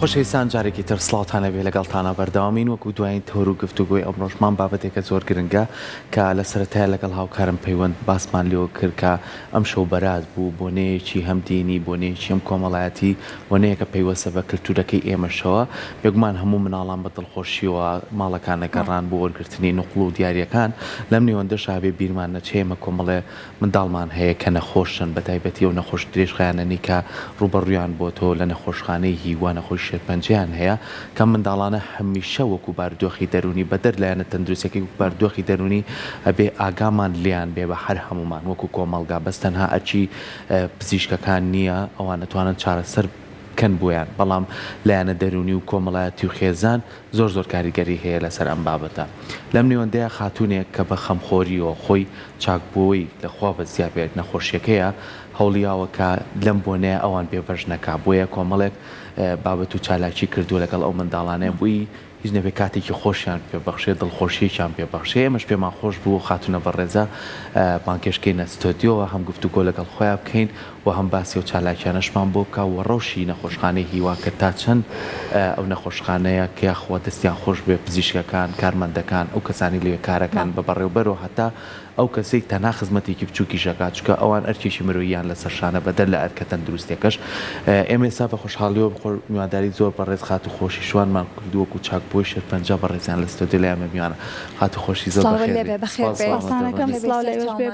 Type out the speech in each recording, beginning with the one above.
خۆشەویستان جارێکی تر سڵاتانە بێ لەگەڵتانە بەردەوامین وەکو دوایین تۆر و گفتوگۆی ئەمڕۆژمان بابەتێکە زۆر گرنگە کە لە سەرەتایە لەگەڵ هاوکارم پەیوەند باسمان لێوە کرد کە ئەم شەو بەراز بوو بۆنەیەکی هەم دینی بۆنەیەکی ئەم کۆمەڵایەتی بۆنەیەکە پەیوەستە بە کلتورەکەی ئێمەشەوە بێگومان هەموو مناڵان بە دڵخۆشیەوە ماڵەکان نەگەڕان بۆ وەرگرتنی نقڵ و دیاریەکان لەم نێوەندەشا بێ بیرمان نەچێمە کۆمەڵێ منداڵمان هەیە کە نەخۆشن بەتایبەتی و نەخۆش درێژخایانەنی کە ڕوبەڕویان بۆ تۆ لە نەخۆشخانەی هیوا نەخۆش شێرپەنجیان هەیە کە منداڵانە هەمیشە وەکو باردۆخی دەرونی بەدەر لایەنە تەندروستەکەی باردۆخی دەرونی ئەبێ ئاگامان لیان بێ بە هەر هەمومان وەکو کۆمەڵگا بەس تەنها ئەچی پزیشکەکان نییە ئەوان دەتوانن چارەسەر کەن بۆیان بەڵام لایەنە دەرونی و کۆمەڵایەتی و خێزان زۆر کاریگەری هەیە لەسەر ئەم بابەتە لەم نێوەندەیە خاتوونێک کە بە خەمخۆریەوە خۆی چاکبووی لەخوا بەزیابێت نەخۆشیەکەیە هەوڵیاوە کە لەم بۆنەیە ئەوان بێبەش نەکا بۆیە کۆمەڵێک بابەت و چالاکی کردو لەگەڵ ئەو منداڵانەیە بووی هیچ نەبێ کاتێکی خۆشیان پێبەخشێ دڵخۆشیێکیان پێبەخشێ ئێمەش پێمان خۆش بوو خاتونە بەڕێزە بانکێشکەینە ستۆدیۆوە هەم گفتوگۆ لەگەڵ خۆیان بکەین و هەم باسی و چالاکیانەشمان بۆ بکە و ڕەوشی نەخۆشخانەی هیوا کە تا چەند ئەو نەخۆشخانەیە کە یاخوا دەستیان خۆش بێ پزیشکەکان کارمەندەکان ئەو کەسانی لێ کارەکان بە بەڕێوەبەرەوە هەتا ئەو کەسێک تەنها خزمەتێکی بچووکی ژەکات چکە ئەوان ئەرکێکی مرۆییان لەسەر شانە بەدەر لە ئەرکە تەندروستێکەش ئێمە ئێستا بە خۆشحاڵیەوە بخۆ میواداری زۆر بەڕێز خات و خۆشی شوانمان کردووەکو چاکبۆی شێرپەنجە بەڕێزیان لە ستۆدیۆ لە ئێمە میوانە خات و خۆشی زۆر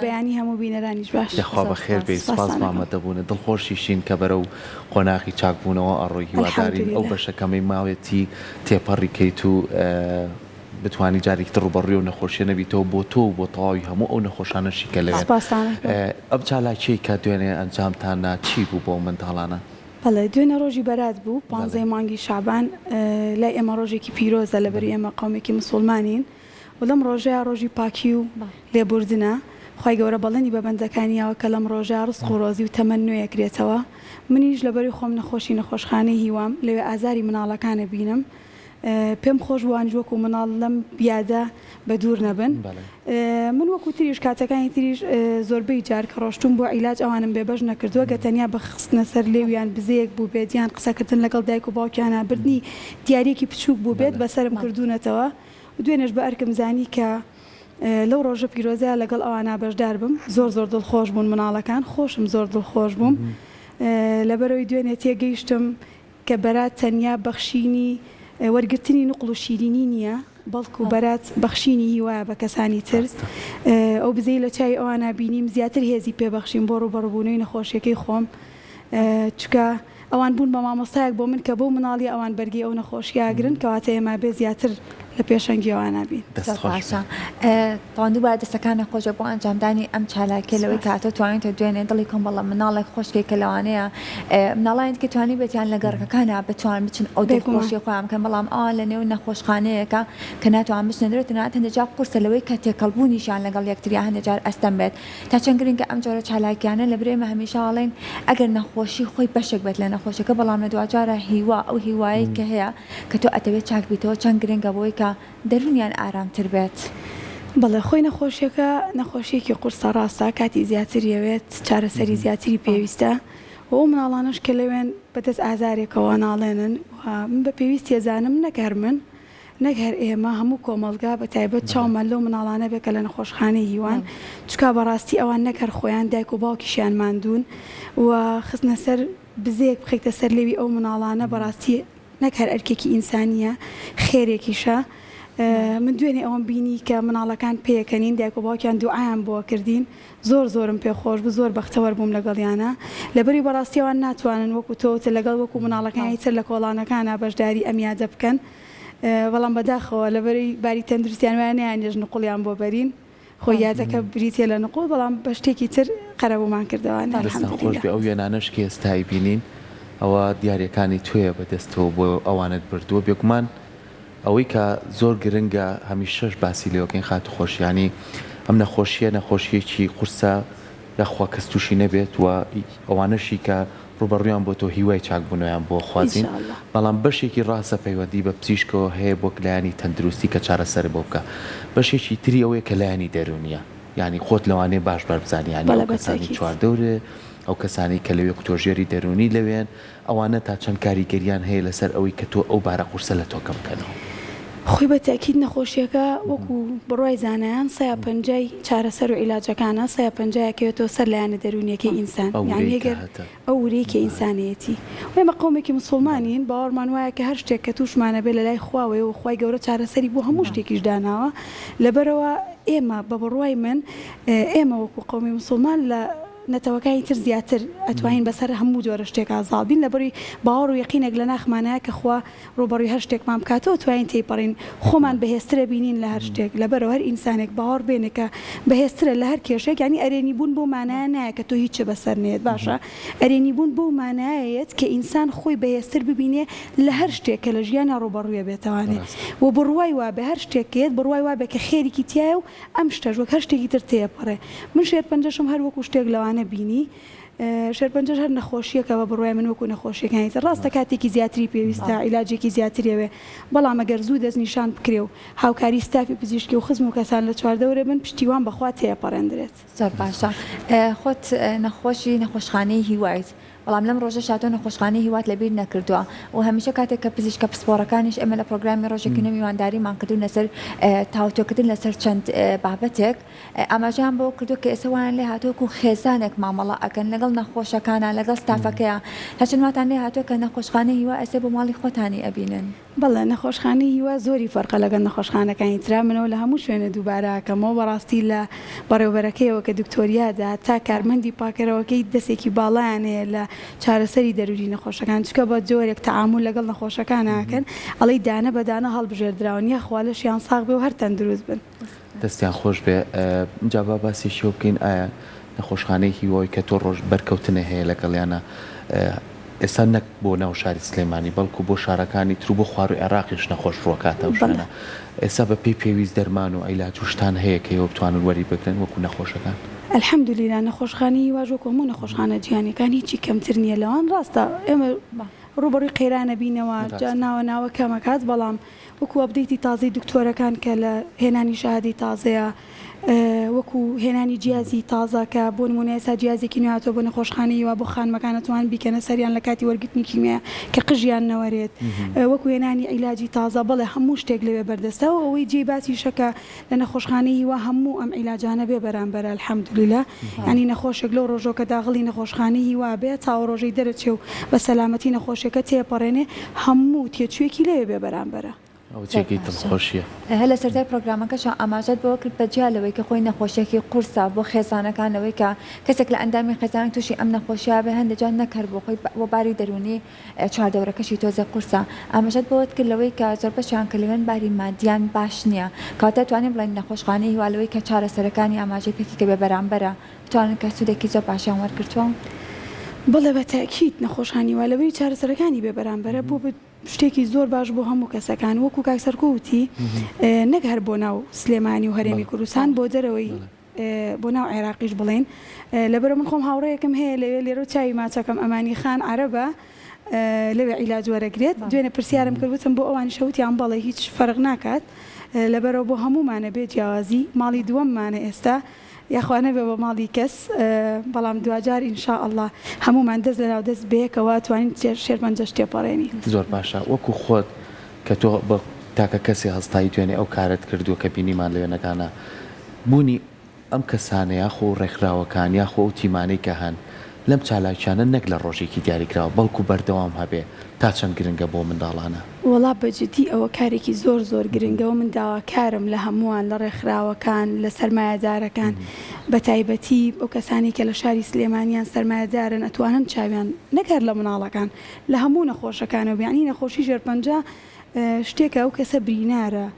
بەیانی هەموو بینەرانیش باش دەخوا بەخێر بێ سپاس مامەدەبوون دڵخۆشیشین کە بەرە و خۆناغی چاکبوونەوە ئەڕۆی هیوادارین ئەو بەشەکەمەی ماوێتی تێپەڕی کەیت و بتوانی جارێکی تر ڕوبەڕووی و نەخۆشیە نەبیتەوە بۆ تۆ بۆ تەواوی هەموو ئەو نەخۆشانەشی کە لەوێت ئەم چالاکیەی کە دوێنێ ئەنجامتانە چی بوو بۆ منداڵانە؟ بەڵێ دوێنە ڕۆژی بەرات بوو 15 مانگی شعبان لای ئێمە ڕۆژێکی پیرۆزە لەبەری ئێمە قەومێکی مسڵمانین و لەم ڕۆژەیە ڕۆژی پاکی و لێبوردنە خی گەورە بەڵێنی بە بەندەکانیەوە کە لەم ڕۆژە ڕزق و ڕۆزی و تەمەنوێکرێتەوە منیش لەبەری خۆم نەخۆشخانەی هیوام لەوێ ئازاری مناڵەکانە بینم پێم خۆش بووان وەکو مناڵ لەم بیادە بە دوور نەبن من وەکو تریش کاتەکانی تریش زۆربەی جار کە ڕۆشتم بۆ عیلاج ئەوانم بێبەش نەکردووە گە تەنیا بەخستنە سەر لێویان بزەیەک بوو بێت یان قسەکردن لەگەڵ دایک و باوکیانە بردنی دیارێکی بچووک بوو بێت بەسرم کردوونەتەوە دوێنێش بە ئەرکم زانی کە لەو ڕۆژە پیرۆزەیە لەگەڵ ئەوانە بەشدار بم زۆر دڵخۆش بوون مناڵەکان خۆشم زۆر دڵخۆش بووم لەبەرەوەی دوێنێ تێگەیشتم کە بەرات تەنیا بەخشینی وەرگرتنی نقڵ و شیرینی نییە بەڵکو بەرات بەخشینی هیوایە بە کەسانی تر ئەو بزەی لە چای ئەوانە بینیم زیاتر هێزی پێبەخشین بۆ ڕوبەڕبوونەوەی نەخۆشیەکەی خۆم چکە ئەوان بوون بە مامۆستایەک بۆ من کە بۆ مناڵی ئەوان بەرگی ئەو نەخۆشیاگرن کەواتە ئێمە بێ زیاتر لە پێشەنگی ئەوانە بین دووبارە دەستەکانە خۆشە بۆ ئەنجامدانی ئەم چالاکێ لەوەی کاتە توانیتە دوێنێ دڵی کۆم بەڵام مناڵێک خۆشکی کە لەوانەیە مناڵایەن کە توانی بێتیان لە گەڕەکەکانە بتوان بچن ئەو دڵخۆشی خۆیان کەم بەڵام ئەوان لە نێو نەخۆشخانەیەەکە کە ناتوان بچنە درێت هەندێک قورسە لەوەی کە تێکەڵبوونیشان لەگەڵ یەکتریا هەندێک جار ئەستەم بێت تا چەند گرنگە ئەم جۆرە چالاکیانە لە برێمە هەمیشە ئاڵێن ئەگەر نەخۆشی خۆی بەشێک بێت لە نەخۆشیەکە بەڵام لە دوجارە هیوا ئەو هیوایی کە هەیە کە تۆ ئەتەوێت چاک بیتەوە چەند گرنگە بۆی کە دەرونیان ئارامتر بێت بەڵێ خۆی نەخۆشیەکە نەخۆشیەکی قورسە ڕاستە کاتی زیاتریەوێت چارەسەری زیاتری پێویستە و ئەو مناڵانش کە لەوێن بەدەست ئازارێکەوە ناڵێنن من بە پێویست ێزانم نەکەر من نەگەر ئێمە هەموو کۆمەلگا بە تایبەت چاومە لەو مناڵانە بێکە لە نەخۆشخانەی هیوان چکا بەڕاستی ئەوان نەکەر خۆیان دایک و باوکیشیان ماندوون و خستنە سەر بزەیەک بخەیتە سەر لێوی ئەو مناڵانە بەڕاستی نەکەر ئەرکێکی ئینسانیە خێرێکیشە من دوێنێ ئەوم بینی کە مناڵەکان پێکەنین دایک و باوکیان دوعایان بۆ کردین زۆرم پێخۆش بوو زۆر بەختەوەر بووم لەگەڵیانە لەبەری بەڕاستیەوان ناتوانن وەکو تۆتە لەگەڵ وەکو مناڵەکانی تر لە کۆڵانەکانە بەشداری ئەمیادە بکەن بەڵام بەداخەوە لەبەری باری تەندروستیان وانیان نێژ نقڵیان بۆ بەرین خۆی یادەکە بریتێ لە نقڵ بەڵام بە شتێکی تر قەرەبوومان کردەوە خۆش بێ ئەو وێنانەش کە ئێستای بینین ئەوە دیارەکانی توێ بەدەستەوە بۆ ئەوانت بردووە بێگومان ئەوەی کە زۆر گرنگە هەمیشەش باسی لێوەکەین خات و خۆشیانی ئەم نەخۆشیەکی قورسە یاخوا کەس تووشی نەبێت و ئەوانەشی کە ڕوبەڕویان بۆ تۆ هیوای چاکبوونەوەیان بۆ خوازین بەڵام بەشێکی ڕاستە پەیوەندی بە پزیشکەوە هەیە بۆ لایانی تەندروستی کە چارەسەر بۆ بکە بەشێکی تری ئەوەیە کە لایانی دەرونیە یعنی خۆت لەوانەیە باش بەربزانیانی ئەو کەسانی چواردەورە ئەو کەسانی کە لەوێ توۆژێری دەرونی لەوێن ئەوانە تا چەند کاریگەریان هەیە لەسەر ئەوەی کە تۆ ئەو بارە قورسە لە تۆ کەم بکەنەوە. خۆی بە تاکید نەخۆشیەکە وەکو بڕای زانایان 150 چارەسەر و عیلاجەکانە 150کەوێتەوە سەر لایەنە دەرونیەکەی ئینسان یان هێگر ئەو ورەیەکی ئینسانیەتی وێمە قەومێکی مسلمانین باوەڕمان وایە کە هەر شتێک کە تووشمانە بێ لە لای خواوەیە و خوای گەورە چارەسەری بۆ هەموو شتێکیش داناوە لەبەرەوە ئێمە بە بڕوای من ئێمە وەکو قەومی مسلمان لە نەتەوەکانی تر زیاتر ئەتوانین بەسەر هەموو جۆرە شتێک ئازاڵبین لەبەری باوەڕ و یەقینێک لە ناخمانەیە کە خوا ڕوبەڕووی هەر شتێکمان بکاتەوە توانین تێپەڕین خۆمان بەهێزترە بینین لە هەر شتێک لەبەرەوە هەر ئینسانێک باوەڕ بێنێ کە بەهێزترە لە هەر کێشێک ینی ئەرێنی بوون بۆ مانایە نایە کە تۆ هیچ بەسەر نێت باشە ئەرێنی بوون بۆ مانایەت کە ئینسان خۆی بەهێزتر ببینێ لە هەر شتێک کە لە ژیانە ڕوبەڕوویە بێتوانێت و بڕوای وا بە هەر شتێکێت بڕوای وا بە کە خێریکی تایە و ئەم شتەش وەک هەر شتێکی تر تێپەڕێ من شێرپەنجەشم هەر وەکو شتێک لەوانە بینی شێرپەنجەش هەر نەخۆشیەکە بە بڕوای من وەکو نەخۆشیەکانی تر ڕاستە کاتێکی زیاتری پێویستە عیلاجێکی زیاترەوێ بەڵام ئەگەر زوو دەستنیشان بکرێ و هاوکاری ستافی پزیشکی و خزم و کەسان لە چواردەوەرە بن پشتیوان بەخوا تێپەڕێندرێت. زۆر باشە خۆت نەخۆشخانەی هیوایت بەڵام لەم ڕۆژە شاتۆ نەخۆشخانەی هیوات لەبیر نەکردووە و هەمیشە کاتێک کە پزیشکە پسپۆڕەکانیش ئەمە لە پرۆگرامی ڕۆژێکی نوێ میوانداریمان کردو لەسەر تاوتۆکردن لەسەر چەند بابەتێک ئاماژیان بۆ کردو کە ئێسەوان لێ هاتووەکو خێزانێک مامەڵە ئەکەن لەگەڵ نەخۆشەکانە لەگەڵ ستافەکەیە هەچەندواتان لێ هاتووە کە نەخۆشخانەی هیوا ئەسێ بۆ ماڵی خۆتانی ئەبینن. بەڵێ نەخۆشخانەی هیوا زۆری فەرقە لەگەڵ نەخۆشخانەکانی ترا منەوە لە هەموو شوێنە دووبارەکەمەوە بەڕاستی لە بەڕێوەبەرەکەیەوە کە دکتۆریادا تا کارمەندی پاکەرەوەکەی دەستێکی باڵایانەیە لە چارەسەری دەروری نەخۆشەکان چکە بە جۆرێک تەعامل لەگەڵ نەخۆشەکانەکەن ئەڵەی دانە بەدانە هەڵبژێردراونیە خوالەشیان ساغ بێ و هەر تەندروست بن. دەستیان خۆش بێ جابا باسیشی بکەین ئایا نەخۆشخانەی هیوای کە تۆ ڕۆژ بەرکەوتنە هەیە لەگەڵیانە ئێستا نەک بۆ ناو شاری سلێمانی بەڵکو بۆ شارەکانی تر بۆ خوار و عێراقیش نەخۆش ڕۆکاتە شانە ئێستا بە پێی پێویست دەرمان و عیلاج و شتان هەیە کە ئێوە بتوانن وەری بگرن وەکو نەخۆشەکان. الحەمدولیلا نەخۆشخانەی واژۆکە هەموو نەخۆشخانە جیهانیەکان هیچی کەمتر نییە لەوان ڕاستە ئێمە ڕوبەڕووی قەیرانە بینەوە ناوە ناوە کەمەکات بەڵام وەکو ئەبدەیتی تازەی دکتۆرەکان کە لە هێنانی شاهدی تازەیە وەکو هێنانی جیازی تازە کە بۆ نمونە ئێستا جیازێکی نوێهاتۆ بۆ نەخۆشخانەی وا بۆ خانمەکانەتوان بیکەنە سەریان لە کاتی وەرگرتنی کیمیا کە قژیان نەوەرێت وەکو هێنانی عیلاجی تازە بەڵێ هەموو شتێک لەوێ بەردەستەوە ئەوەی جێ باسی شەکە لە نەخۆشخانەی وا هەموو ئەم عیلاجانە بێ بەرامبەر الحەمدولیلا ینی نەخۆشێک لەو ڕۆژۆکە داغڵی نەخۆشخانەی وا بێ تا ڕۆژەی دەرەچێ و بە سەلامەتی نەخۆشیەکە تێپەڕێنێ هەموو تێچوێکی لەوێ بێ بەرامبەرە. هەلە سەرای پرۆگرامەکەش ئاماژەت بۆ کرد بەجیالەوەی کە خۆی نەخۆشیێکی قورسە بۆ خێزانەکانەوەی کە کەسێک لە ئەندامی خێزان تووشی ئەم نەخۆشیە بێ هەندێکجان نەکرد بۆ خۆی بۆ باری دەرونی چواردەوەرەکەشی تۆزە قورسە ئاماژەت بۆت کرد لەوەی کە زۆر بەشیان کە لەوێن باری مادیان باش نییە کاتە توانین بڵێن نەخۆشخانەی هیوالەوەی کە چارەسەرەکانی ئاماژەی پێکی کە بێ بەرامبەرە توانن کە سوودێکی زۆر باشیان وەرگرتووە. بڵێ بە تاکید نەخۆشخانەی والەوەی چارەسەرەکانی بێ بەرامبەرە بۆ شتێکی زۆر باش بۆ هەموو کەسەکان وەکو کاکسەرکۆوتی نەک هەر بۆ ناو سلێمانی و هەرێمی کوردستان بۆ دەرەوەی بۆ ناو عێراقیش بڵێن لەبەرە من خۆم هاوڕەیەکم هەیە لەوێ لێرە چاوی ماچەکەم ئەمانی خان عەرەبە لەوێ عیلاج وەرەگرێت دوێنێ پرسیارم کردوتم بۆ ئەوانی شەوتیان بەڵێ هیچ فەرق ناکات لەبەرەوە بۆ هەمومانە بێت جیاوازی ماڵی دووەممانە ئێستا یاخوانە بێ بە ماڵی کەس بەڵام دوجار ئینشاء الله هەمومان دەست لەناو دەست بەیەکەوە توانین شێرپەنجەش تێپەڕێنی. زۆر باشە وەکو خۆت کە تۆ بە تاکە کەسی هەستایی دوێنێ ئەو کارت کردووە کە بینیمان لەوێنەکانە بوونی ئەم کەسانە یاخۆ ڕێکخراوەکان یاخۆ ئەو تیمانەی کە هەن لەم چالاکیانە نەک لە ڕۆژێکی دیاریکراوە بەڵکو بەردەوام هەبێ تا چەند گرنگە بۆ منداڵانە. وڵا بەجددی ئەوە کارێکی زۆر زۆر گرنگەوە من داواکارم لە هەمووان لە ڕێکخراوەکان لە سەرمایەدارەکان بە تایبەتی ئەو کەسانی کە لە شاری سلێمانیان سەرمایەدارن ئەتوانن چاویان نەکار لە مناڵەکان لە هەموو نەخۆشەکانەوە بیانی نەخۆشی ژێرپەنجە شتێکە ئەو کەسە برینارە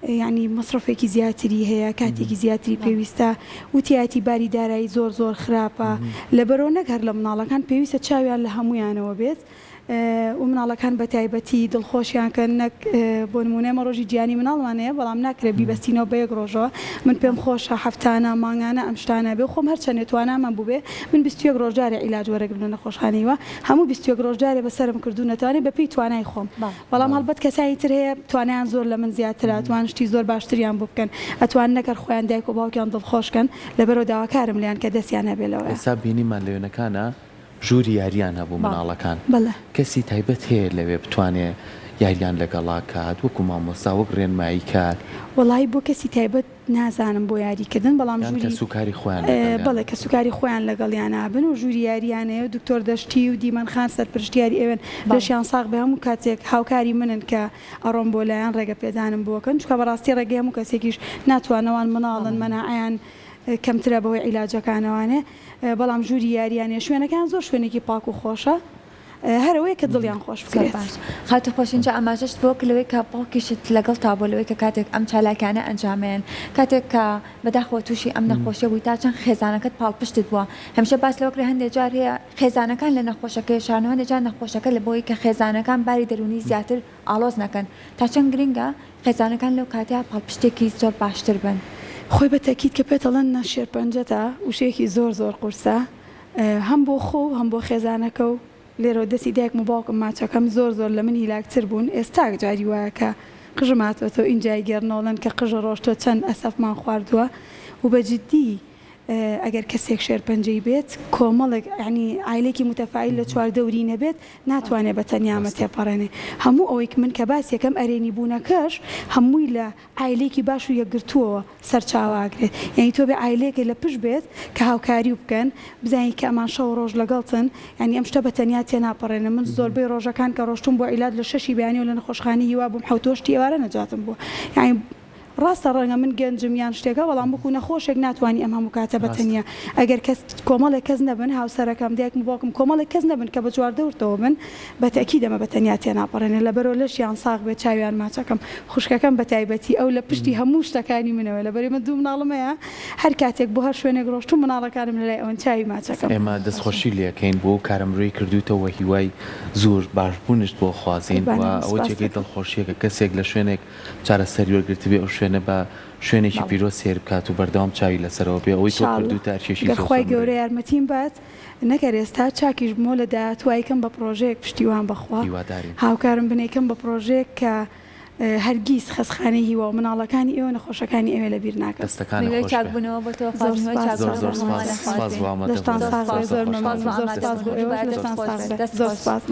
یعنی مەصرفێکی زیاتری هەیە کاتێکی زیاتری پێویستە وتیاتی باری دارایی زۆر زۆر خراپە لەبەرەوە نەکار لە مناڵەکان پێویستە چاویان لە هەمویانەوە بێت و مناڵەکان بە تایبەتی دڵخۆشیان کە نەک بۆ نمونە ڕۆژی گیانی مناڵوانەیە بەڵام ناکرێت بیبەستینەوە بە یەک ڕۆژەوە من پێم خۆشە هەفتانە مانگانە ئەم شتانە بێ خۆم هەر چەند توانامان بووبێ من 21 ڕۆژدارێ عیلاج وەرەگرن نەخۆشخانەیەوە هەموو 21 ڕۆژدارێ بەسرم کردو نەتوانێت بە پێی توانای خۆم بەڵام هەڵبەت کەسانی تر هەیە توانیان زۆر لە من زیاترە ئەتوان شتی زۆر باشتریان بۆ بکەن ئەتوان نەکەر خۆیان دایک و باوکیان دڵخۆشکەن لەبەرەوە داواکارم لیان کە دەستیان هەبێ لەوە ئێستا بینیمان لەوێنەکانە ژووری یاریان هەبوو مناڵەکان بەڵێ کەسی تایبەت هەیە لەوێ بتوانێت یاریان لەگەڵا کات وەکو مامۆستا وەک ڕێنمایی کات وڵی بۆ کەسی تایبەت نازانم بۆ یاریکردن بەڵام یان کە ژووری سوکاری خۆیان بەڵێ کە سوکاری خۆیان لەگەڵیان نابن و ژووری یاریانەیە و دکتۆر دەشتی و دیمەن خان سەرپرشتیاری ئێوەن لەشیان ساغ بە هەموو کاتێک هاوکاری منن کە ئەڕۆم بۆ لایەن ڕێگە پێدانم بووەکەن چکە بەڕاستی ڕێگەی هەموو کەسێکیش ناتوانەوان مناڵن مەناعیان کەمترە بەوەی عیلاجەکانەوانێ بەڵام ژووری یاریانێ شوێنەکان زۆر شوێنێکی پاک و خۆشە هەرەوەی کە دڵیان خۆش بکرێت خاتە خۆشینجا ئەماژەشت بۆ کلەوەی کە باوکیشت لەگەڵ تا بۆ لەوەی کە کاتێک ئەم چالاکانە ئەنجامێن کاتێک کە بەداخەوە تووشی ئەم نەخۆشیە بووی تا چەند خێزانەکەت پاڵپشتت بووە هەمیشە باس لەوەکرێ هەندێک جار هەیە خێزانەکان لە نەخۆشەکەی شانەوە هەندێک جار نەخۆشەکە لە بۆی کە خێزانەکان باری دەرونی زیاتر ئالۆز نەکەن تا چەند گرنگە خێزانەکان لەو کاتیا پاڵپشتێکی زۆر باشتر بن خۆی بە تەکید کە پێتەڵەن نە شێرپەنجەتە وشەیەکی زۆر زۆر قورسە هەم بۆ خۆ هەم بۆ خێزانەکە و لێرە دەستی دایک و باوکم ماچەکەم زۆر زۆر لە من هیلاکتر بوون ئێستا جاری وایە کە قژماتەوە ئینجای گەرنەوەڵەن کە قژە ڕۆشتۆ چەند ئەسەفمان خواردووە و بەجددی ئەگەر کەسێک شێرپەنجەی بێت کۆمەڵێک ینی ئایلێکی متەفاعیل لە چواردەوری نەبێت ناتوانێت بە تەنیامە تێپەڕێنێ هەموو ئەوەی من کە باس یەکەم ئەرێنی بوونەکەش هەمووی لە ئایلێکی باش و یەکگرتووەوە سەرچاواگرێت یعنی تۆ بێ ئایلێکی لە پشت بێت کە هاوکاری بکەن بزانین کە ئەمان شەو ڕۆژ لەگەڵتن ینی ئەم شتە بە تەنیا تێ ناپەڕێنە من زۆربەی ڕۆژەکان کە ڕۆشتم بۆ عیلات لە 6 بیانی و لە نەخۆشخانەی هیوا بووم حوتۆشتی ئێوارە نەجاتم بووە یعنی ڕاستە ڕەنگە من گەنجم یان شتێکە بەڵام بکو نەخۆشێک ناتوانانی ئەم هەموو کاتە بەتەنیا ئەگەر کەس کۆمەڵێک کەس نەبن هاوسەرەکەم دیاکم باوکم کۆمەڵێک کەس نەبن کە بە چواردەورتەوە بن بە تەکید دەمە بەتەنیا تێ ناپەڕێنێ لەبەرەوە لەشیان ساغ بێت چاویان ماچەکەم خوشکەکەم بە تایبەتی ئەو لە پشتی هەموو شتەکانی منەوە لەبەرێ من دوو مناڵمەیە هەر کاتێک بۆ هەر شوێنێک ڕۆشتم مناڵەکانم لەلای ئەوەن چاوی ماچەکەم ئێمە دەستخۆشی لەکەین بۆ کارمڕووی کردوتەوە هیوای زۆر باشبوونشت بۆ خوازین و ئەوە جێگەی دڵخۆشیەکە کەسێک لە شوێنێک چارەسەری وەرگرت بێ ئەو شوێنە بە شوێنێکی پیرۆ سێر بکات و بەردەوام چاوی لەسەرەوە بێ ئەوەی تۆ کردوتە ئەرکێشی خۆی گەورە یارمەتیم بات نەکەر ئێستا چاکیش بمۆ لە داهاتوایکەم بە پرۆژەیەک پشتیوان بەخوا هاوکارم بنێکم بە پرۆژەیەک کە هەرگیز خەسخانەی هیوا و مناڵەکانی ئێوە نەخۆشەکانی ئێوە لەبیر ناکەن چاکبوونەوە بۆ تۆ زۆر سپاس